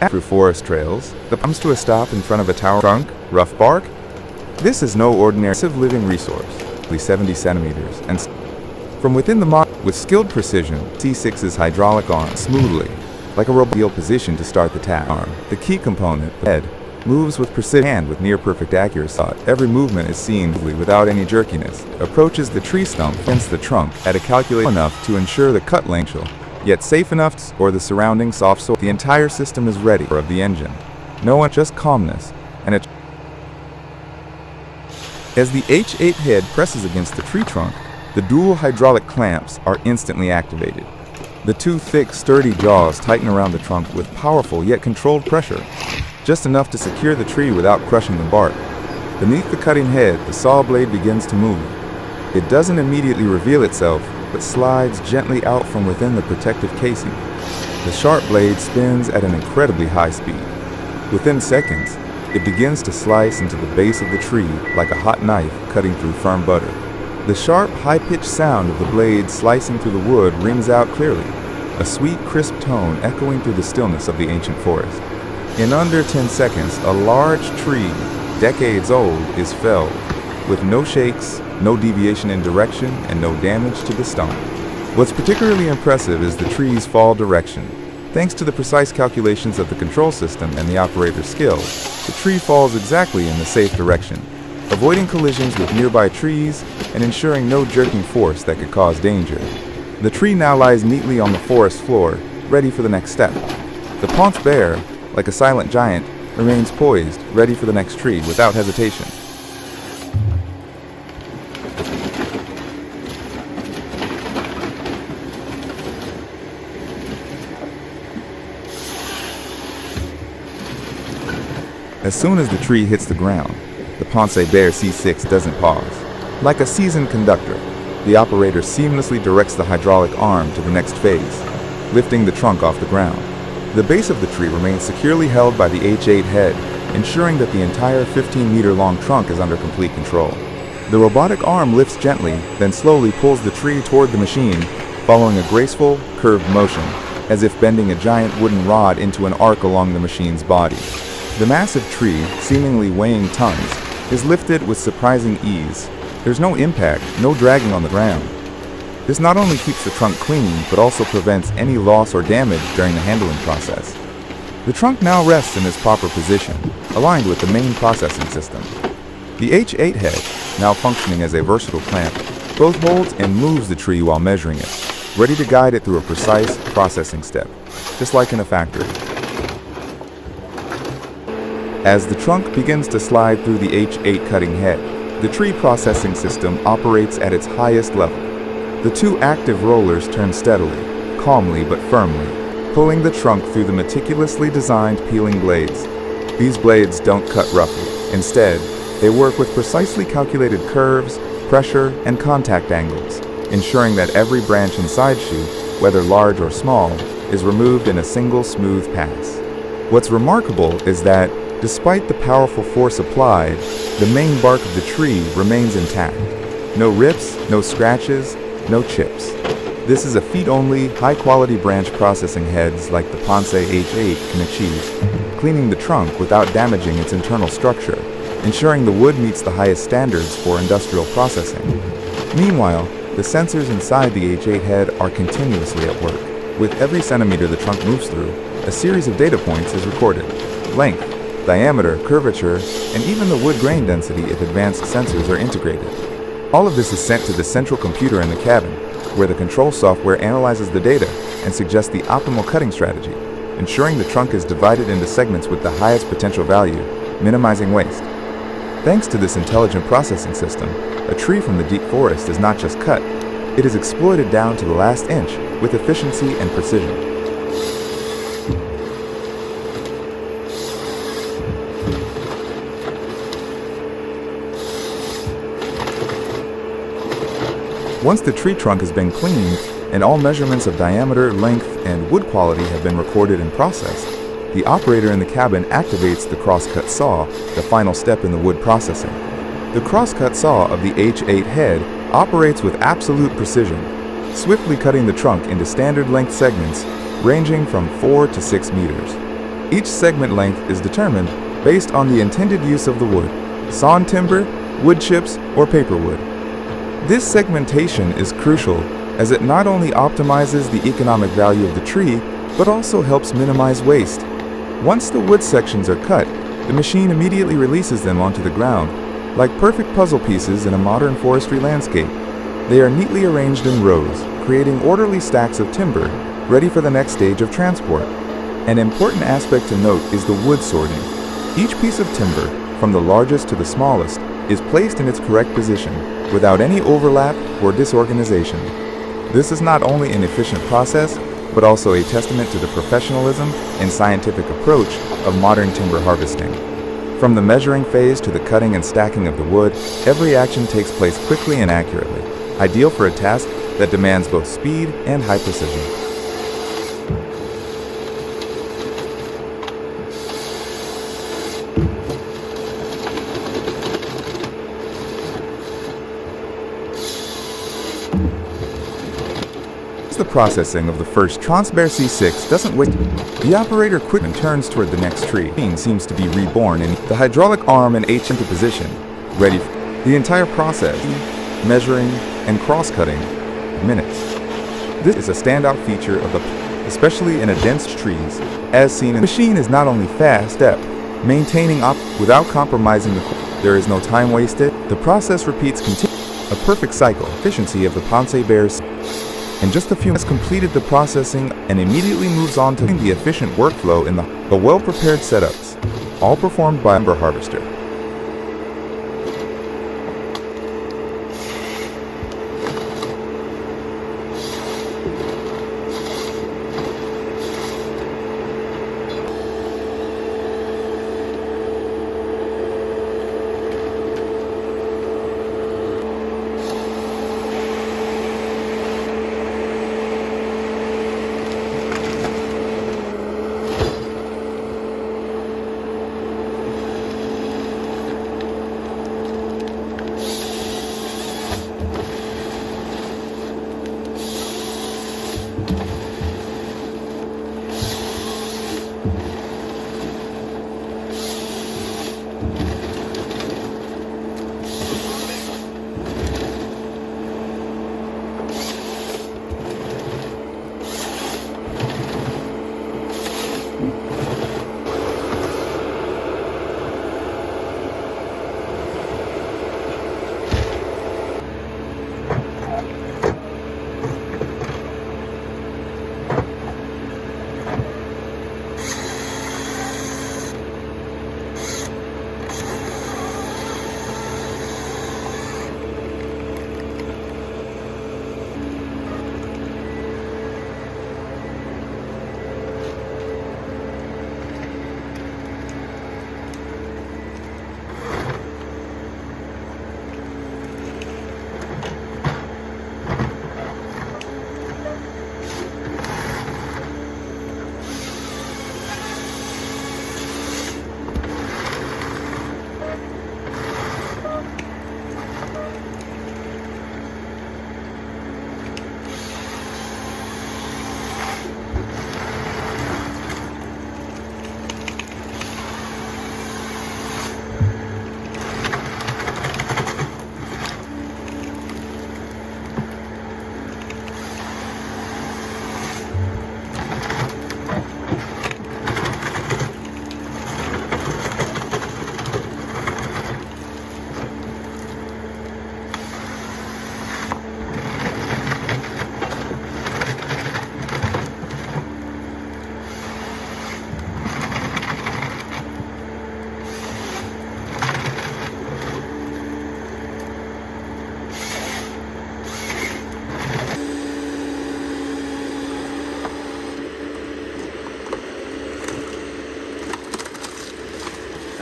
Through forest trails, comes to a stop in front of a tower trunk, rough bark. This is no ordinary living resource, only 70 centimeters, and from within the model, with skilled precision, C6's hydraulic arm smoothly, like a robot position to start the tack arm. The key component, the head, moves with precision and with near-perfect accuracy. Every movement is seen without any jerkiness. Approaches the tree stump against the trunk at a calculated enough to ensure the cut length, yet safe enough or the surrounding soft soil. The entire system is ready for the engine. No one, just calmness, and it. As the H8 head presses against the tree trunk, the dual hydraulic clamps are instantly activated. The two thick, sturdy jaws tighten around the trunk with powerful yet controlled pressure, just enough to secure the tree without crushing the bark. Beneath the cutting head, the saw blade begins to move. It doesn't immediately reveal itself, but slides gently out from within the protective casing. The sharp blade spins at an incredibly high speed. Within seconds, it begins to slice into the base of the tree like a hot knife cutting through firm butter. The sharp, high-pitched sound of the blade slicing through the wood rings out clearly, a sweet, crisp tone echoing through the stillness of the ancient forest. In under 10 seconds, a large tree, decades old, is felled, with no shakes, no deviation in direction, and no damage to the stump. What's particularly impressive is the tree's fall direction. Thanks to the precise calculations of the control system and the operator's skill, the tree falls exactly in the safe direction, avoiding collisions with nearby trees and ensuring no jerking force that could cause danger. The tree now lies neatly on the forest floor, ready for the next step. The Ponce bear, like a silent giant, remains poised, ready for the next tree without hesitation. As soon as the tree hits the ground, the Ponce Bear C6 doesn't pause. Like a seasoned conductor, the operator seamlessly directs the hydraulic arm to the next phase, lifting the trunk off the ground. The base of the tree remains securely held by the H8 head, ensuring that the entire 15-meter-long trunk is under complete control. The robotic arm lifts gently, then slowly pulls the tree toward the machine, following a graceful, curved motion, as if bending a giant wooden rod into an arc along the machine's body. The massive tree, seemingly weighing tons, is lifted with surprising ease. There's no impact, no dragging on the ground. This not only keeps the trunk clean, but also prevents any loss or damage during the handling process. The trunk now rests in its proper position, aligned with the main processing system. The H8 head, now functioning as a versatile clamp, both holds and moves the tree while measuring it, ready to guide it through a precise processing step, just like in a factory. As the trunk begins to slide through the H8 cutting head, the tree processing system operates at its highest level. The two active rollers turn steadily, calmly but firmly, pulling the trunk through the meticulously designed peeling blades. These blades don't cut roughly. Instead, they work with precisely calculated curves, pressure, and contact angles, ensuring that every branch and side shoot, whether large or small, is removed in a single smooth pass. What's remarkable is that, despite the powerful force applied, the main bark of the tree remains intact. No rips, no scratches, no chips. This is a feet-only, high-quality branch processing heads like the Ponce H8 can achieve, cleaning the trunk without damaging its internal structure, ensuring the wood meets the highest standards for industrial processing. Meanwhile, the sensors inside the H8 head are continuously at work. With every centimeter the trunk moves through, a series of data points is recorded. Length, diameter, curvature, and even the wood grain density if advanced sensors are integrated. All of this is sent to the central computer in the cabin, where the control software analyzes the data and suggests the optimal cutting strategy, ensuring the trunk is divided into segments with the highest potential value, minimizing waste. Thanks to this intelligent processing system, a tree from the deep forest is not just cut, it is exploited down to the last inch with efficiency and precision. Once the tree trunk has been cleaned and all measurements of diameter, length, and wood quality have been recorded and processed, the operator in the cabin activates the crosscut saw, the final step in the wood processing. The crosscut saw of the H8 head operates with absolute precision, swiftly cutting the trunk into standard length segments ranging from 4 to 6 meters. Each segment length is determined based on the intended use of the wood: sawn timber, wood chips, or paperwood. This segmentation is crucial as it not only optimizes the economic value of the tree, but also helps minimize waste. Once the wood sections are cut, the machine immediately releases them onto the ground, like perfect puzzle pieces in a modern forestry landscape. They are neatly arranged in rows, creating orderly stacks of timber, ready for the next stage of transport. An important aspect to note is the wood sorting. Each piece of timber, from the largest to the smallest, is placed in its correct position, without any overlap or disorganization. This is not only an efficient process, but also a testament to the professionalism and scientific approach of modern timber harvesting. From the measuring phase to the cutting and stacking of the wood, every action takes place quickly and accurately, ideal for a task that demands both speed and high precision. The processing of the first Transber C6 doesn't wait. The operator quickly turns toward the next tree. The machine seems to be reborn and the hydraulic arm and H into position, ready for the entire process, measuring and cross-cutting minutes. This is a standout feature of the, especially in a dense trees, as seen in the machine is not only fast, maintaining without compromising there is no time wasted. The process repeats continuously, a perfect cycle. Efficiency of the Ponce Bears. In just a few minutes completed the processing and immediately moves on to the efficient workflow in the well-prepared setups, all performed by a timber harvester.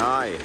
Aye.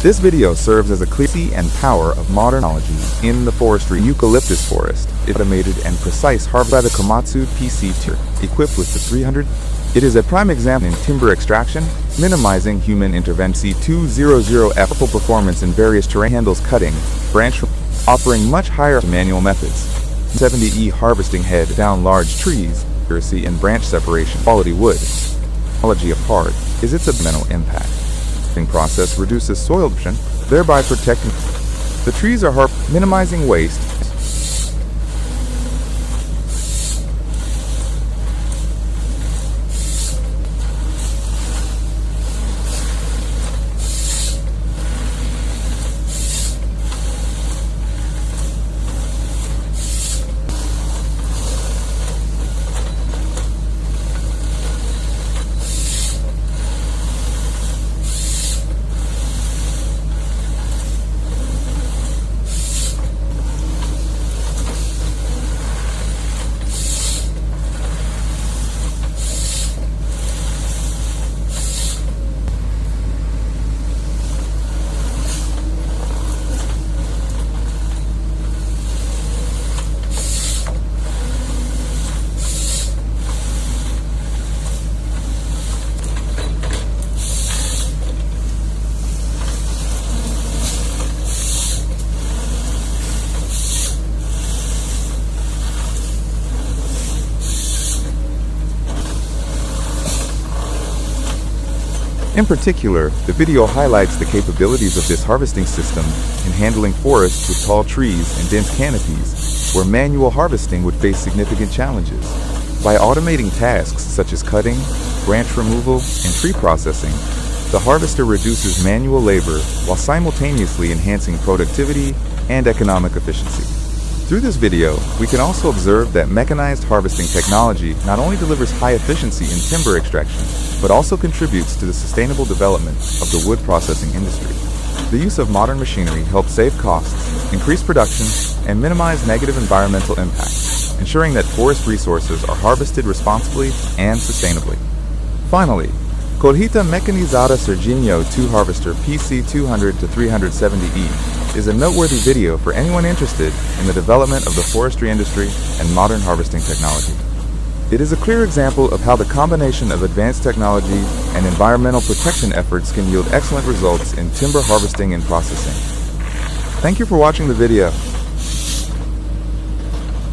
This video serves as a clear and power of modern technology in the forestry eucalyptus forest. It's automated and precise harvest by the Komatsu PC2, equipped with the 300. It is a prime example in timber extraction, minimizing human intervention. C200F performance in various terrain handles cutting, branch, offering much higher manual methods. 70E harvesting head down large trees, accuracy and branch separation, quality wood. Technology apart is its environmental impact. The process reduces soil absorption, thereby protecting. The trees are minimizing waste. In particular, the video highlights the capabilities of this harvesting system in handling forests with tall trees and dense canopies, where manual harvesting would face significant challenges. By automating tasks such as cutting, branch removal, and tree processing, the harvester reduces manual labor while simultaneously enhancing productivity and economic efficiency. Through this video, we can also observe that mechanized harvesting technology not only delivers high efficiency in timber extraction, but also contributes to the sustainable development of the wood processing industry. The use of modern machinery helps save costs, increase production, and minimize negative environmental impacts, ensuring that forest resources are harvested responsibly and sustainably. Finally, Colheita Mecanizada Serginho 2 Harvester PC200 to 370E is a noteworthy video for anyone interested in the development of the forestry industry and modern harvesting technology. It is a clear example of how the combination of advanced technology and environmental protection efforts can yield excellent results in timber harvesting and processing. Thank you for watching the video.